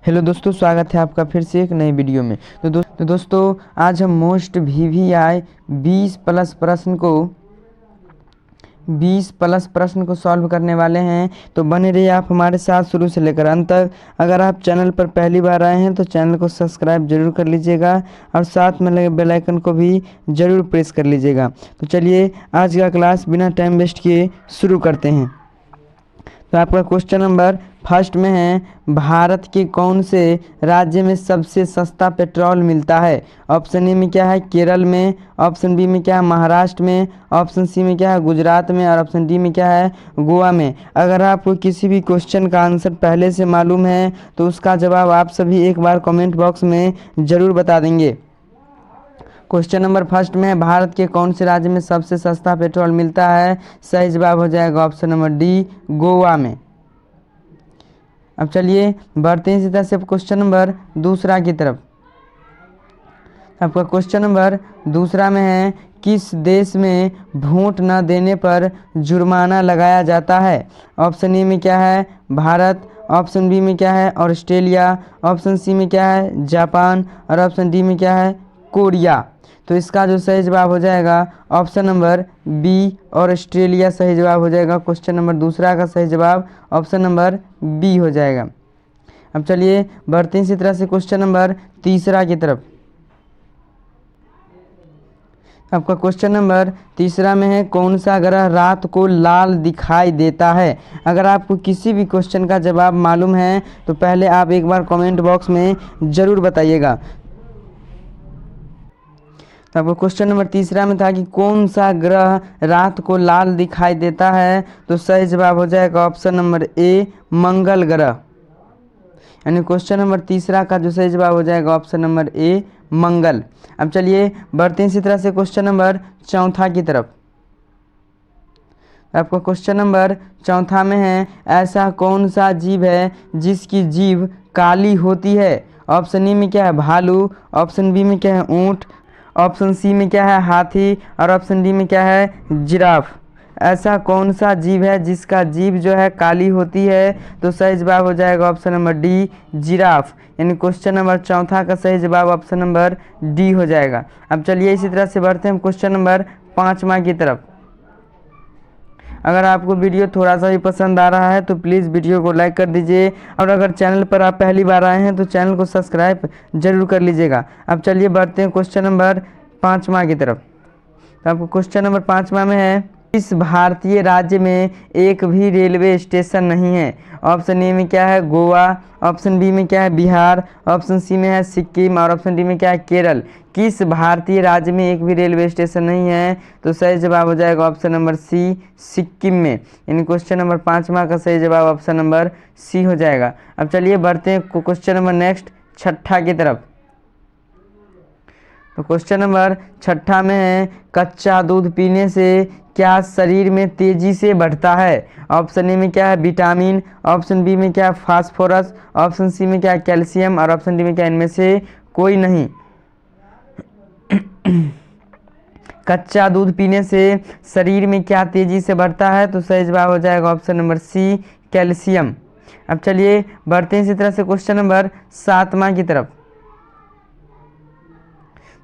Hello दोस्तों, स्वागत है आपका फिर से एक नई वीडियो में। तो दोस्तों आज हम मोस्ट VVI 20 प्लस प्रश्न को सॉल्व करने वाले हैं। तो बने रहिए आप हमारे साथ शुरू से लेकर अंत तक। अगर आप चैनल पर पहली बार आए हैं तो चैनल को सब्सक्राइब जरूर कर लीजिएगा और साथ में लगे बेल आइकन को भी ज़रूर प्रेस कर लीजिएगा। तो चलिए आज का क्लास बिना टाइम वेस्ट किए शुरू करते हैं। तो आपका क्वेश्चन नंबर फर्स्ट में है, भारत के कौन से राज्य में सबसे सस्ता पेट्रोल मिलता है? ऑप्शन ए में क्या है, केरल में। ऑप्शन बी में क्या है, महाराष्ट्र में। ऑप्शन सी में क्या है, गुजरात में। और ऑप्शन डी में क्या है, गोवा में। अगर आपको किसी भी क्वेश्चन का आंसर पहले से मालूम है तो उसका जवाब आप सभी एक बार कमेंट बॉक्स में ज़रूर बता देंगे। क्वेश्चन नंबर फर्स्ट में है, भारत के कौन से राज्य में सबसे सस्ता पेट्रोल मिलता है? सही जवाब हो जाएगा ऑप्शन नंबर डी, गोवा में। अब चलिए बढ़ते हैं सीधा से क्वेश्चन नंबर दूसरा की तरफ। आपका क्वेश्चन नंबर दूसरा में है, किस देश में वोट न देने पर जुर्माना लगाया जाता है? ऑप्शन ए में क्या है, भारत। ऑप्शन बी में क्या है, ऑस्ट्रेलिया। ऑप्शन सी में क्या है, जापान। और ऑप्शन डी में क्या है, कोरिया। तो इसका जो सही जवाब हो जाएगा ऑप्शन नंबर बी, और ऑस्ट्रेलिया सही जवाब हो जाएगा। क्वेश्चन नंबर दूसरा का सही जवाब ऑप्शन नंबर बी हो जाएगा। अब चलिए बढ़ते हैं इसी तरह से क्वेश्चन नंबर तीसरा की तरफ। आपका क्वेश्चन नंबर तीसरा में है, कौन सा ग्रह रात को लाल दिखाई देता है? अगर आपको किसी भी क्वेश्चन का जवाब मालूम है तो पहले आप एक बार कमेंट बॉक्स में ज़रूर बताइएगा। तो आपको क्वेश्चन नंबर तीसरा में था कि कौन सा ग्रह रात को लाल दिखाई देता है? तो सही जवाब हो जाएगा ऑप्शन नंबर ए, मंगल ग्रह। यानी क्वेश्चन नंबर तीसरा का जो सही जवाब हो जाएगा ऑप्शन नंबर ए, मंगल। अब चलिए बढ़ते हैं इसी तरह से क्वेश्चन नंबर चौथा की तरफ। आपका क्वेश्चन नंबर चौथा में है, ऐसा कौन सा जीव है जिसकी जीभ काली होती है? ऑप्शन ए में क्या है, भालू। ऑप्शन बी में क्या है, ऊँट। ऑप्शन सी में क्या है, हाथी। और ऑप्शन डी में क्या है, जिराफ। ऐसा कौन सा जीव है जिसका जीभ जो है काली होती है? तो सही जवाब हो जाएगा ऑप्शन नंबर डी, जिराफ। यानी क्वेश्चन नंबर चौथा का सही जवाब ऑप्शन नंबर डी हो जाएगा। अब चलिए इसी तरह से बढ़ते हैं क्वेश्चन नंबर पाँचवा की तरफ। अगर आपको वीडियो थोड़ा सा भी पसंद आ रहा है तो प्लीज़ वीडियो को लाइक कर दीजिए, और अगर चैनल पर आप पहली बार आए हैं तो चैनल को सब्सक्राइब जरूर कर लीजिएगा। अब चलिए बढ़ते हैं क्वेश्चन नंबर पाँचवा की तरफ। तो आपको क्वेश्चन नंबर पाँचवा में है, इस भारतीय राज्य में एक भी रेलवे स्टेशन नहीं है? ऑप्शन ए में क्या है, गोवा। ऑप्शन बी में क्या है, बिहार। ऑप्शन सी में है सिक्किम। और ऑप्शन डी में क्या है, केरल। किस भारतीय राज्य में एक भी रेलवे स्टेशन नहीं है? तो सही जवाब हो जाएगा ऑप्शन नंबर सी, सिक्किम में। यानी क्वेश्चन नंबर पाँचवा का सही जवाब ऑप्शन नंबर सी हो जाएगा। अब चलिए बढ़ते हैं क्वेश्चन नंबर नेक्स्ट छठा की तरफ। तो क्वेश्चन नंबर छठा में है, कच्चा दूध पीने से क्या शरीर में तेजी से बढ़ता है? ऑप्शन ए में क्या है, विटामिन। ऑप्शन बी में क्या है, फास्फोरस। ऑप्शन सी में क्या है, कैल्शियम। और ऑप्शन डी में क्या है, इनमें से कोई नहीं। कच्चा दूध पीने से शरीर में क्या तेजी से बढ़ता है? तो सही जवाब हो जाएगा ऑप्शन नंबर सी, कैल्शियम। अब चलिए बढ़ते हैं इसी तरह से क्वेश्चन नंबर सातवां की तरफ।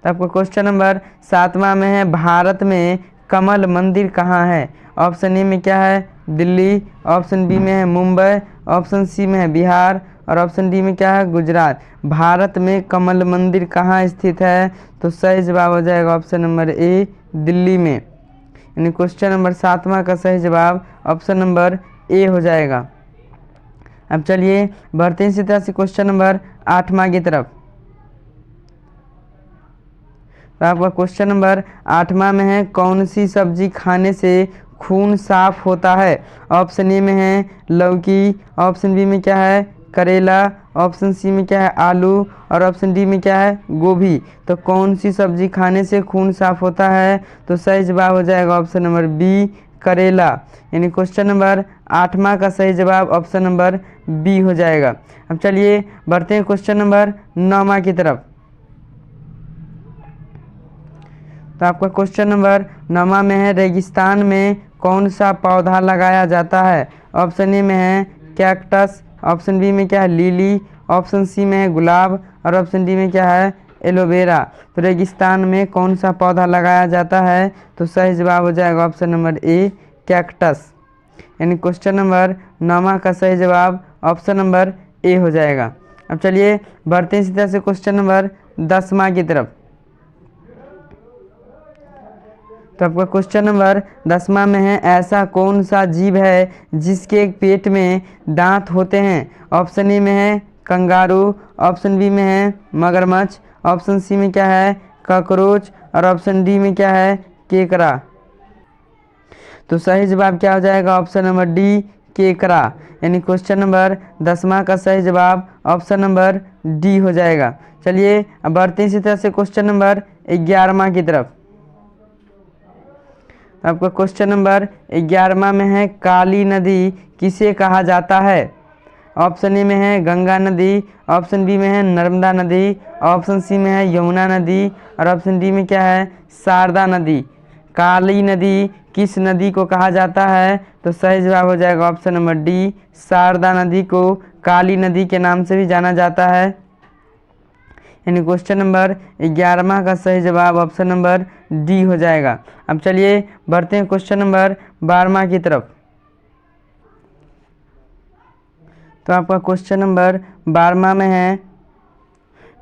तो आपको क्वेश्चन नंबर सातवां में है, भारत में कमल मंदिर कहाँ है? ऑप्शन ए में क्या है, दिल्ली। ऑप्शन बी में है मुंबई। ऑप्शन सी में है बिहार। और ऑप्शन डी में क्या है, गुजरात। भारत में कमल मंदिर कहाँ स्थित है? तो सही जवाब हो जाएगा ऑप्शन नंबर ए, दिल्ली में। यानी क्वेश्चन नंबर सातवां का सही जवाब ऑप्शन नंबर ए हो जाएगा। अब चलिए बढ़ते हैं इसी तरह से क्वेश्चन नंबर आठवां की तरफ। तो आपका क्वेश्चन नंबर आठवां में है, कौन सी सब्जी खाने से खून साफ होता है? ऑप्शन ए में है लौकी। ऑप्शन बी में क्या है, करेला। ऑप्शन सी में क्या है, आलू। और ऑप्शन डी में क्या है, गोभी। तो कौन सी सब्जी खाने से खून साफ होता है? तो सही जवाब हो जाएगा ऑप्शन नंबर बी, करेला। यानी क्वेश्चन नंबर आठवां का सही जवाब ऑप्शन नंबर बी हो जाएगा। अब चलिए बढ़ते हैं क्वेश्चन नंबर नौवां की तरफ। तो आपका क्वेश्चन नंबर नौवां में है, रेगिस्तान में कौन सा पौधा लगाया जाता है? ऑप्शन ए में है कैक्टस। ऑप्शन बी में क्या है, लिली। ऑप्शन सी में है गुलाब और ऑप्शन डी में क्या है एलोवेरा। तो रेगिस्तान में कौन सा पौधा लगाया जाता है? तो सही जवाब हो जाएगा ऑप्शन नंबर ए कैक्टस। यानी क्वेश्चन नंबर 9 का सही जवाब ऑप्शन नंबर ए हो जाएगा। अब चलिए बढ़ते हैं इसी तरह से क्वेश्चन नंबर 10 की तरफ। तो आपका क्वेश्चन नंबर 10 में है ऐसा कौन सा जीव है जिसके पेट में दांत होते हैं? ऑप्शन ए में है कंगारू, ऑप्शन बी में है मगरमच्छ, ऑप्शन सी में क्या है कॉकरोच और ऑप्शन डी में क्या है केकड़ा। तो सही जवाब क्या हो जाएगा ऑप्शन नंबर डी केकड़ा। यानी क्वेश्चन नंबर 10 का सही जवाब ऑप्शन नंबर डी हो जाएगा। चलिए अब बढ़ते हैं इसी तरह से क्वेश्चन नंबर 11 की तरफ। आपका क्वेश्चन नंबर 11 में है काली नदी किसे कहा जाता है? ऑप्शन ए में है गंगा नदी, ऑप्शन बी में है नर्मदा नदी, ऑप्शन सी में है यमुना नदी और ऑप्शन डी में क्या है शारदा नदी। काली नदी किस नदी को कहा जाता है? तो सही जवाब हो जाएगा ऑप्शन नंबर डी शारदा नदी को काली नदी के नाम से भी जाना जाता है। यानी क्वेश्चन नंबर 11 का सही जवाब ऑप्शन नंबर डी हो जाएगा। अब चलिए बढ़ते हैं क्वेश्चन नंबर 12 की तरफ। तो आपका क्वेश्चन नंबर 12 में है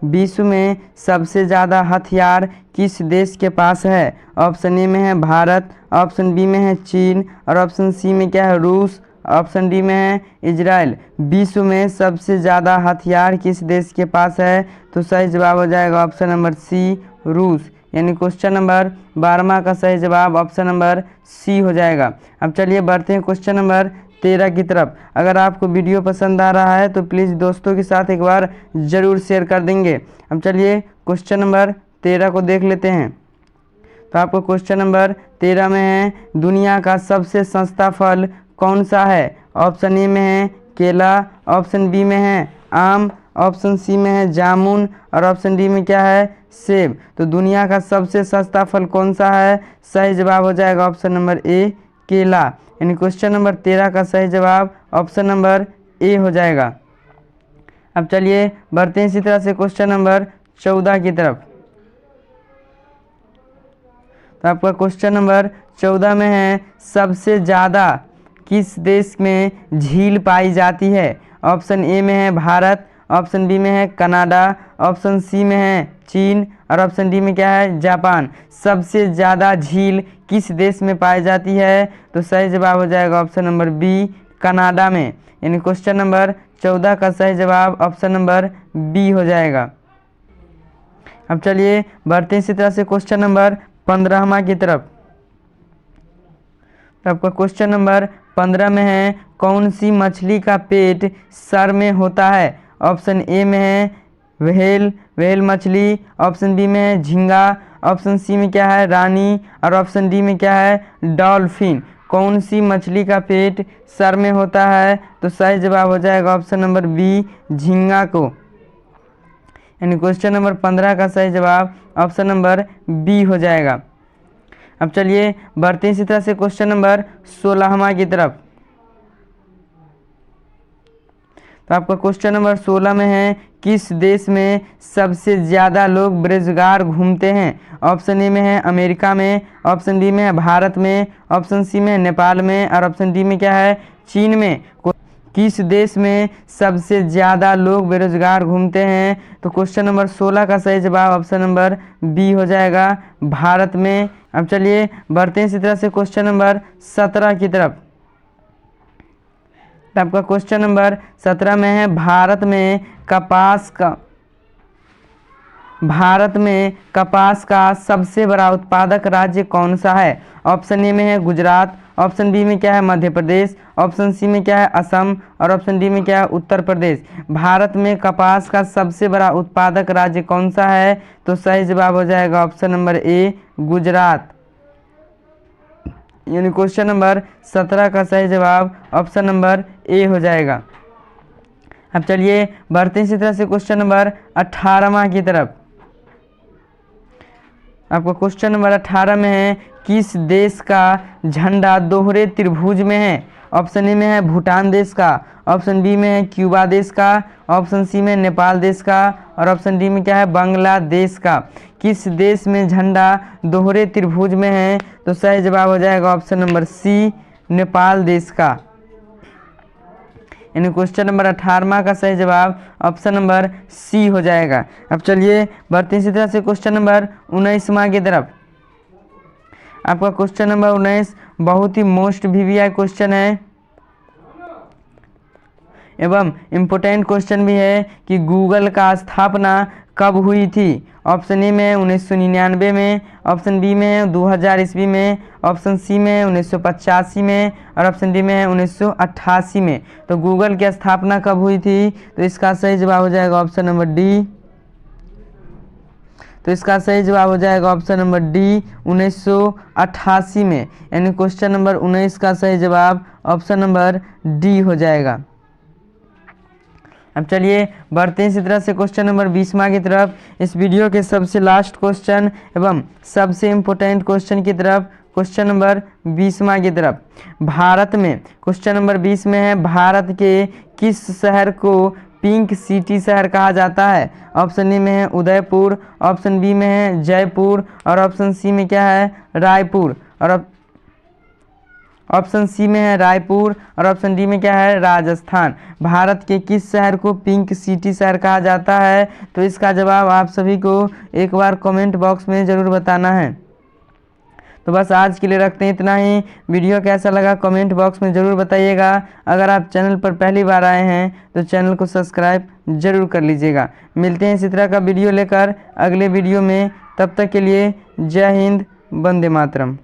विश्व में सबसे ज़्यादा हथियार किस देश के पास है? ऑप्शन ए में है भारत, ऑप्शन बी में है चीन और ऑप्शन सी में क्या है रूस, ऑप्शन डी में है इजराइल। विश्व में सबसे ज़्यादा हथियार किस देश के पास है? तो सही जवाब हो जाएगा ऑप्शन नंबर सी रूस। यानी क्वेश्चन नंबर 12 का सही जवाब ऑप्शन नंबर सी हो जाएगा। अब चलिए बढ़ते हैं क्वेश्चन नंबर 13 की तरफ। अगर आपको वीडियो पसंद आ रहा है तो प्लीज़ दोस्तों के साथ एक बार ज़रूर शेयर कर देंगे। अब चलिए क्वेश्चन नंबर 13 को देख लेते हैं। तो आपको क्वेश्चन नंबर 13 में है दुनिया का सबसे सस्ता फल कौन सा है? ऑप्शन ए में है केला, ऑप्शन बी में है आम, ऑप्शन सी में है जामुन और ऑप्शन डी में क्या है सेब। तो दुनिया का सबसे सस्ता फल कौन सा है? सही जवाब हो जाएगा ऑप्शन नंबर ए केला। यानी क्वेश्चन नंबर 13 का सही जवाब ऑप्शन नंबर ए हो जाएगा। अब चलिए बढ़ते हैं इसी तरह से क्वेश्चन नंबर 14 की तरफ। तो आपका क्वेश्चन नंबर 14 में है सबसे ज़्यादा किस देश में झील पाई जाती है? ऑप्शन ए में है भारत, ऑप्शन बी में है कनाडा, ऑप्शन सी में है चीन और ऑप्शन डी में क्या है जापान। सबसे ज़्यादा झील किस देश में पाई जाती है? तो सही जवाब हो जाएगा ऑप्शन नंबर बी कनाडा में। यानी क्वेश्चन नंबर 14 का सही जवाब ऑप्शन नंबर बी हो जाएगा। अब चलिए बढ़ते हैं इसी तरह से क्वेश्चन नंबर 15 की तरफ। तो आपका क्वेश्चन नंबर 15 में है कौन सी मछली का पेट सर में होता है? ऑप्शन ए में है व्हेल मछली, ऑप्शन बी में है झींगा, ऑप्शन सी में क्या है रानी और ऑप्शन डी में क्या है डॉल्फिन। कौन सी मछली का पेट सर में होता है? तो सही जवाब हो जाएगा ऑप्शन नंबर बी झींगा को। यानी क्वेश्चन नंबर 15 का सही जवाब ऑप्शन नंबर बी हो जाएगा। अब चलिए बढ़ते हैं इसी तरह से क्वेश्चन नंबर 16 की तरफ। तो आपका क्वेश्चन नंबर 16 में है किस देश में सबसे ज़्यादा लोग बेरोजगार घूमते हैं? ऑप्शन ए में है अमेरिका में, ऑप्शन बी में है भारत में, ऑप्शन सी में है नेपाल में और ऑप्शन डी में क्या है चीन में। किस देश में सबसे ज़्यादा लोग बेरोजगार घूमते हैं? तो क्वेश्चन नंबर 16 का सही जवाब ऑप्शन नंबर बी हो जाएगा भारत में। अब चलिए बढ़ते हैं इसी तरह से क्वेश्चन नंबर 17 की तरफ। तो आपका क्वेश्चन नंबर 17 में है भारत में कपास का सबसे बड़ा उत्पादक राज्य कौन सा है? ऑप्शन ए में है गुजरात, ऑप्शन बी में क्या है मध्य प्रदेश, ऑप्शन सी में क्या है असम और ऑप्शन डी में क्या है उत्तर प्रदेश। भारत में कपास का सबसे बड़ा उत्पादक राज्य कौन सा है? तो सही जवाब हो जाएगा ऑप्शन नंबर ए गुजरात। यानी क्वेश्चन नंबर 17 का सही जवाब ऑप्शन नंबर ए हो जाएगा। अब चलिए बढ़ते हैं इसी तरह से क्वेश्चन नंबर 18 की तरफ। आपको क्वेश्चन नंबर 18 में है किस देश का झंडा दोहरे त्रिभुज में है? ऑप्शन ए में है भूटान देश का, ऑप्शन बी में है क्यूबा देश का, ऑप्शन सी में नेपाल देश का और ऑप्शन डी में क्या है बांग्लादेश का। किस देश में झंडा दोहरे त्रिभुज में है? तो सही जवाब हो जाएगा ऑप्शन नंबर सी, नेपाल देश का। यानी क्वेश्चन नंबर 18वां का सही जवाब ऑप्शन नंबर सी हो जाएगा। अब चलिए बढ़ते इसी तरह से क्वेश्चन नंबर 19वां की तरफ। आपका क्वेश्चन नंबर 19 बहुत ही मोस्ट वीवीआई क्वेश्चन है एवं इम्पोर्टेंट क्वेश्चन भी है कि गूगल का स्थापना कब हुई थी? ऑप्शन ए में 1999 में, ऑप्शन बी में 2000 ईस्वी में, ऑप्शन सी में 1985 में और ऑप्शन डी में है 1988 में। तो गूगल की स्थापना कब हुई थी? तो इसका सही जवाब हो जाएगा ऑप्शन नंबर डी। तो इसका सही जवाब हो जाएगा ऑप्शन नंबर डी 1988 में। यानी क्वेश्चन नंबर 19 का सही जवाब ऑप्शन नंबर डी हो जाएगा। अब चलिए बढ़ते हैं इसी तरह से क्वेश्चन नंबर 20वां की तरफ। इस वीडियो के सबसे लास्ट क्वेश्चन एवं सबसे इम्पोर्टेंट क्वेश्चन की तरफ, क्वेश्चन नंबर 20वां की तरफ। भारत में क्वेश्चन नंबर 20 में है भारत के किस शहर को पिंक सिटी शहर कहा जाता है? ऑप्शन ए में है उदयपुर, ऑप्शन बी में है जयपुर और ऑप्शन सी में क्या है रायपुर और ऑप्शन सी में है रायपुर और ऑप्शन डी में क्या है राजस्थान। भारत के किस शहर को पिंक सिटी शहर कहा जाता है? तो इसका जवाब आप सभी को एक बार कमेंट बॉक्स में ज़रूर बताना है। तो बस आज के लिए रखते हैं इतना ही। वीडियो कैसा लगा कमेंट बॉक्स में ज़रूर बताइएगा। अगर आप चैनल पर पहली बार आए हैं तो चैनल को सब्सक्राइब ज़रूर कर लीजिएगा। मिलते हैं इसी तरह का वीडियो लेकर अगले वीडियो में। तब तक के लिए जय हिंद, वंदे मातरम।